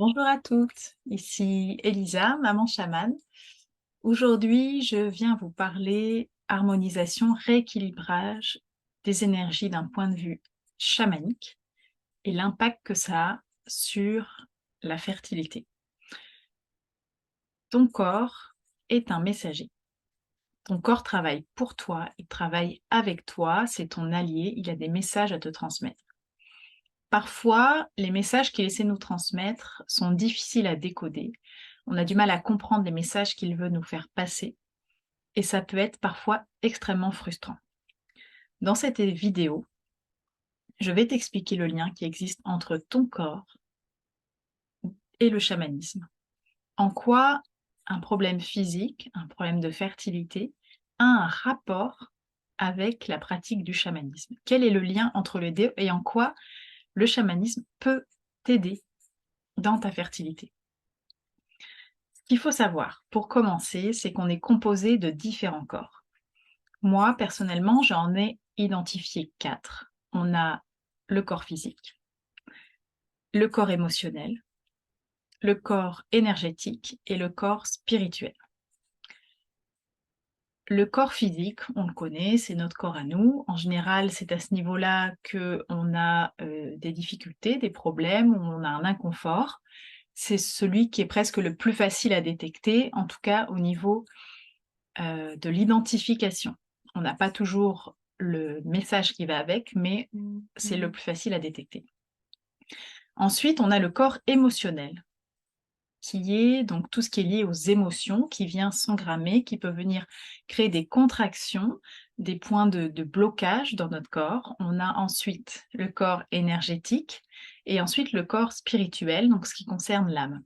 Bonjour à toutes, ici Elisa, maman chamane. Aujourd'hui, je viens vous parler harmonisation, rééquilibrage des énergies d'un point de vue chamanique et l'impact que ça a sur la fertilité. Ton corps est un messager. Ton corps travaille pour toi, il travaille avec toi, c'est ton allié, il a des messages à te transmettre. Parfois, les messages qu'il essaie de nous transmettre sont difficiles à décoder. On a du mal à comprendre les messages qu'il veut nous faire passer et ça peut être parfois extrêmement frustrant. Dans cette vidéo, je vais t'expliquer le lien qui existe entre ton corps et le chamanisme. En quoi un problème physique, un problème de fertilité, a un rapport avec la pratique du chamanisme. Quel est le lien entre les deux et en quoi le chamanisme peut t'aider dans ta fertilité? Ce qu'il faut savoir, pour commencer, c'est qu'on est composé de différents corps. Moi, personnellement, j'en ai identifié 4. On a le corps physique, le corps émotionnel, le corps énergétique et le corps spirituel. Le corps physique, on le connaît, c'est notre corps à nous. En général, c'est à ce niveau-là qu'on a des difficultés, des problèmes, on a un inconfort. C'est celui qui est presque le plus facile à détecter, en tout cas au niveau de l'identification. On n'a pas toujours le message qui va avec, mais c'est le plus facile à détecter. Ensuite, on a le corps émotionnel, qui est donc tout ce qui est lié aux émotions, qui vient s'engrammer, qui peut venir créer des contractions, des points de blocage dans notre corps. On a ensuite le corps énergétique et ensuite le corps spirituel, donc ce qui concerne l'âme.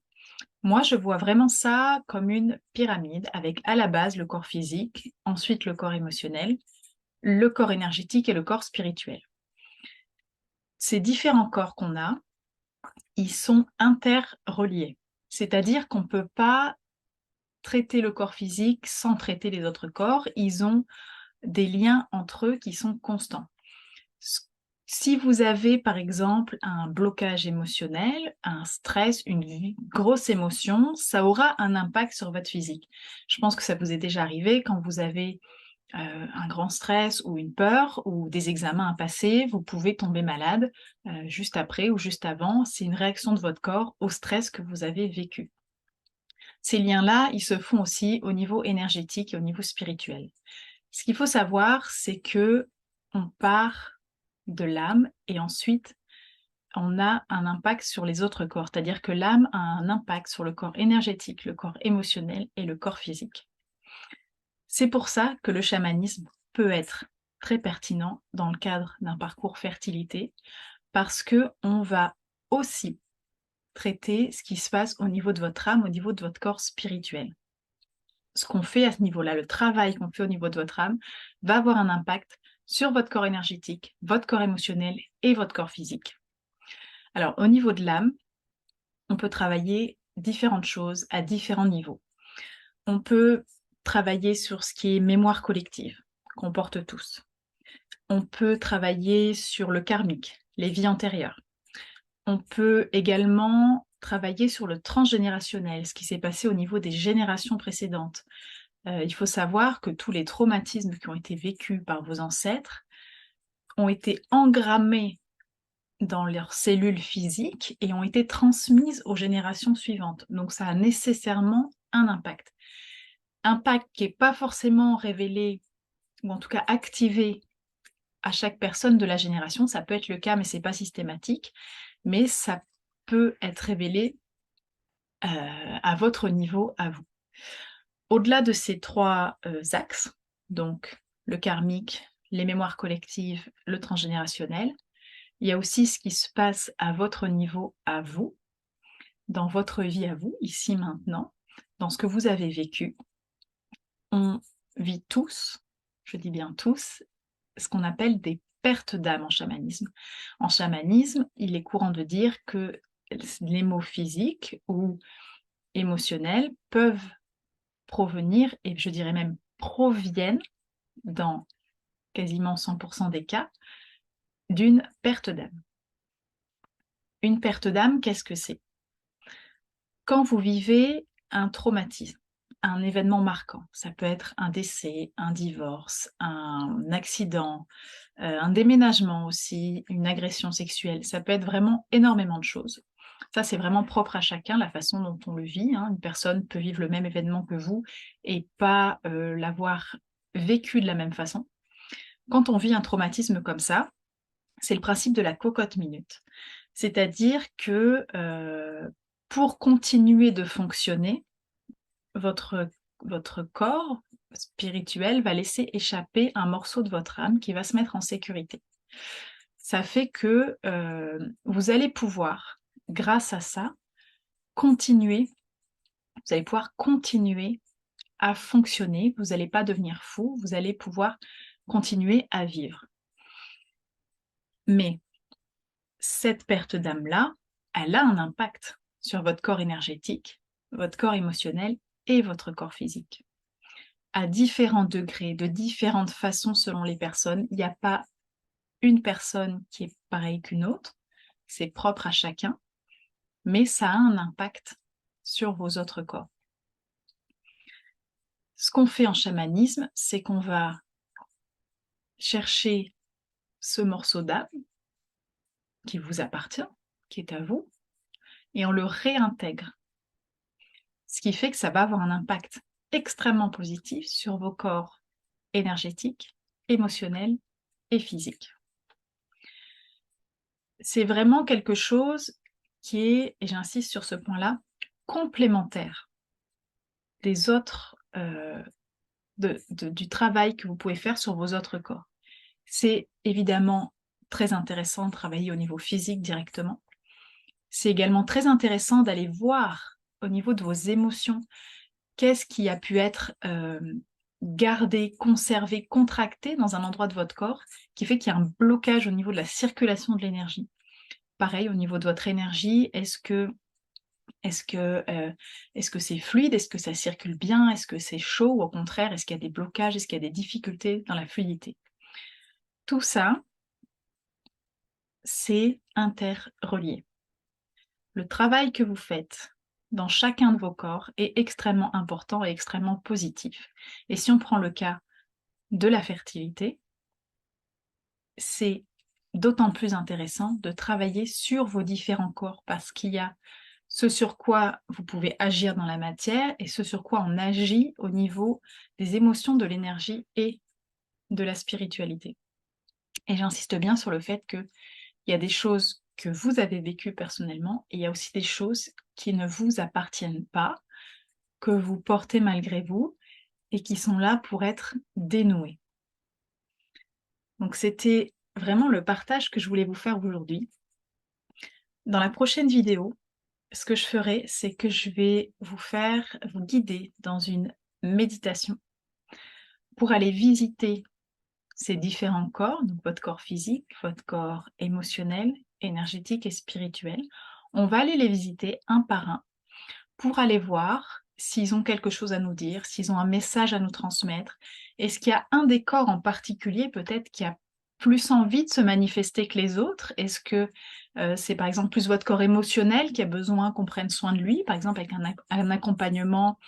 Moi, je vois vraiment ça comme une pyramide avec à la base le corps physique, ensuite le corps émotionnel, le corps énergétique et le corps spirituel. Ces différents corps qu'on a, ils sont interreliés. C'est-à-dire qu'on ne peut pas traiter le corps physique sans traiter les autres corps. Ils ont des liens entre eux qui sont constants. Si vous avez par exemple un blocage émotionnel, un stress, une grosse émotion, ça aura un impact sur votre physique. Je pense que ça vous est déjà arrivé quand vous avez un grand stress ou une peur ou des examens à passer, vous pouvez tomber malade juste après ou juste avant. C'est une réaction de votre corps au stress que vous avez vécu. Ces liens-là, ils se font aussi au niveau énergétique et au niveau spirituel. Ce qu'il faut savoir, c'est que on part de l'âme et ensuite on a un impact sur les autres corps, c'est-à-dire que l'âme a un impact sur le corps énergétique, le corps émotionnel et le corps physique. C'est pour ça que le chamanisme peut être très pertinent dans le cadre d'un parcours fertilité, parce que on va aussi traiter ce qui se passe au niveau de votre âme, au niveau de votre corps spirituel. Ce qu'on fait à ce niveau-là, le travail qu'on fait au niveau de votre âme, va avoir un impact sur votre corps énergétique, votre corps émotionnel et votre corps physique. Alors, au niveau de l'âme, on peut travailler différentes choses à différents niveaux. On peut travailler sur ce qui est mémoire collective, qu'on porte tous. On peut travailler sur le karmique, les vies antérieures. On peut également travailler sur le transgénérationnel, ce qui s'est passé au niveau des générations précédentes. Il faut savoir que tous les traumatismes qui ont été vécus par vos ancêtres ont été engrammés dans leurs cellules physiques et ont été transmises aux générations suivantes. Donc ça a nécessairement un impact. Impact qui n'est pas forcément révélé, ou en tout cas activé à chaque personne de la génération. Ça peut être le cas, mais ce n'est pas systématique. Mais ça peut être révélé à votre niveau, à vous. Au-delà de ces trois axes, donc le karmique, les mémoires collectives, le transgénérationnel, il y a aussi ce qui se passe à votre niveau, à vous, dans votre vie à vous, ici maintenant, dans ce que vous avez vécu. On vit tous, je dis bien tous, ce qu'on appelle des pertes d'âme en chamanisme. En chamanisme, il est courant de dire que les maux physiques ou émotionnels peuvent provenir, et je dirais même proviennent, dans quasiment 100% des cas, d'une perte d'âme. Une perte d'âme, qu'est-ce que c'est? Quand vous vivez un traumatisme, un événement marquant, ça peut être un décès, un divorce, un accident, un déménagement aussi, une agression sexuelle, ça peut être vraiment énormément de choses. Ça, c'est vraiment propre à chacun, la façon dont on le vit, hein. Une personne peut vivre le même événement que vous et pas, l'avoir vécu de la même façon. Quand on vit un traumatisme comme ça, c'est le principe de la cocotte minute. C'est-à-dire que, pour continuer de fonctionner, votre votre corps spirituel va laisser échapper un morceau de votre âme qui va se mettre en sécurité. Ça fait que, vous allez pouvoir, grâce à ça, continuer vous allez pouvoir continuer à fonctionner, vous allez pas devenir fou, vous allez pouvoir continuer à vivre. Mais cette perte d'âme-là, elle a un impact sur votre corps énergétique, votre corps émotionnel et votre corps physique. À différents degrés, de différentes façons selon les personnes. Il n'y a pas une personne qui est pareille qu'une autre, c'est propre à chacun, mais ça a un impact sur vos autres corps. Ce qu'on fait en chamanisme, c'est qu'on va chercher ce morceau d'âme qui vous appartient, qui est à vous, et on le réintègre. Ce qui fait que ça va avoir un impact extrêmement positif sur vos corps énergétiques, émotionnels et physiques. C'est vraiment quelque chose qui est, et j'insiste sur ce point-là, complémentaire des autres, du travail que vous pouvez faire sur vos autres corps. C'est évidemment très intéressant de travailler au niveau physique directement. C'est également très intéressant d'aller voir au niveau de vos émotions, qu'est-ce qui a pu être gardé, conservé, contracté dans un endroit de votre corps, qui fait qu'il y a un blocage au niveau de la circulation de l'énergie. Pareil, au niveau de votre énergie, est-ce que c'est fluide? Est-ce que ça circule bien? Est-ce que c'est chaud? Ou au contraire, est-ce qu'il y a des blocages? Est-ce qu'il y a des difficultés dans la fluidité? Tout ça, c'est interrelié. Le travail que vous faites dans chacun de vos corps est extrêmement important et extrêmement positif. Et si on prend le cas de la fertilité, c'est d'autant plus intéressant de travailler sur vos différents corps parce qu'il y a ce sur quoi vous pouvez agir dans la matière et ce sur quoi on agit au niveau des émotions, de l'énergie et de la spiritualité. Et j'insiste bien sur le fait qu'il y a des choses que vous avez vécues personnellement et il y a aussi des choses qui ne vous appartiennent pas, que vous portez malgré vous et qui sont là pour être dénouées. Donc c'était vraiment le partage que je voulais vous faire aujourd'hui. Dans la prochaine vidéo, ce que je ferai, c'est que je vais vous guider dans une méditation pour aller visiter ces différents corps, donc votre corps physique, votre corps émotionnel, énergétique et spirituel. On va aller les visiter un par un pour aller voir s'ils ont quelque chose à nous dire, s'ils ont un message à nous transmettre. Est-ce qu'il y a un des corps en particulier peut-être qui a plus envie de se manifester que les autres? Est-ce que c'est par exemple plus votre corps émotionnel qui a besoin qu'on prenne soin de lui, par exemple avec un accompagnement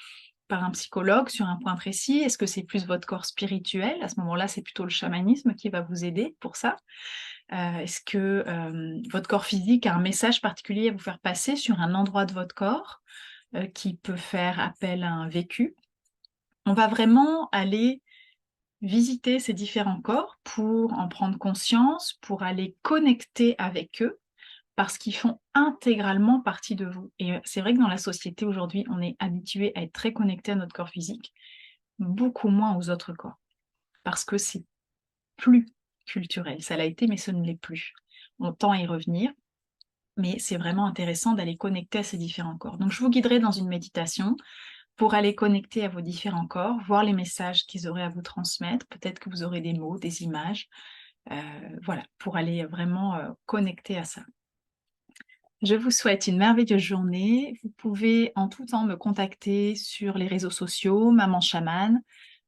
par un psychologue sur un point précis? Est-ce que c'est plus votre corps spirituel? À ce moment-là, c'est plutôt le chamanisme qui va vous aider pour ça. Est-ce que votre corps physique a un message particulier à vous faire passer sur un endroit de votre corps qui peut faire appel à un vécu? On va vraiment aller visiter ces différents corps pour en prendre conscience, pour aller connecter avec eux, parce qu'ils font intégralement partie de vous. Et c'est vrai que dans la société aujourd'hui, on est habitué à être très connecté à notre corps physique, beaucoup moins aux autres corps, parce que c'est plus culturel. Ça l'a été, mais ce ne l'est plus. On tend à y revenir, mais c'est vraiment intéressant d'aller connecter à ces différents corps. Donc je vous guiderai dans une méditation pour aller connecter à vos différents corps, voir les messages qu'ils auraient à vous transmettre. Peut-être que vous aurez des mots, des images, voilà, pour aller vraiment connecter à ça. Je vous souhaite une merveilleuse journée. Vous pouvez en tout temps me contacter sur les réseaux sociaux, Maman Chamane,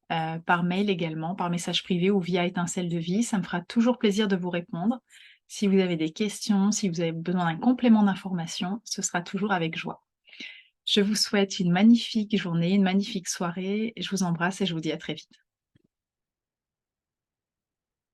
par mail également, par message privé ou via Étincelle de Vie. Ça me fera toujours plaisir de vous répondre. Si vous avez des questions, si vous avez besoin d'un complément d'information, ce sera toujours avec joie. Je vous souhaite une magnifique journée, une magnifique soirée. Je vous embrasse et je vous dis à très vite.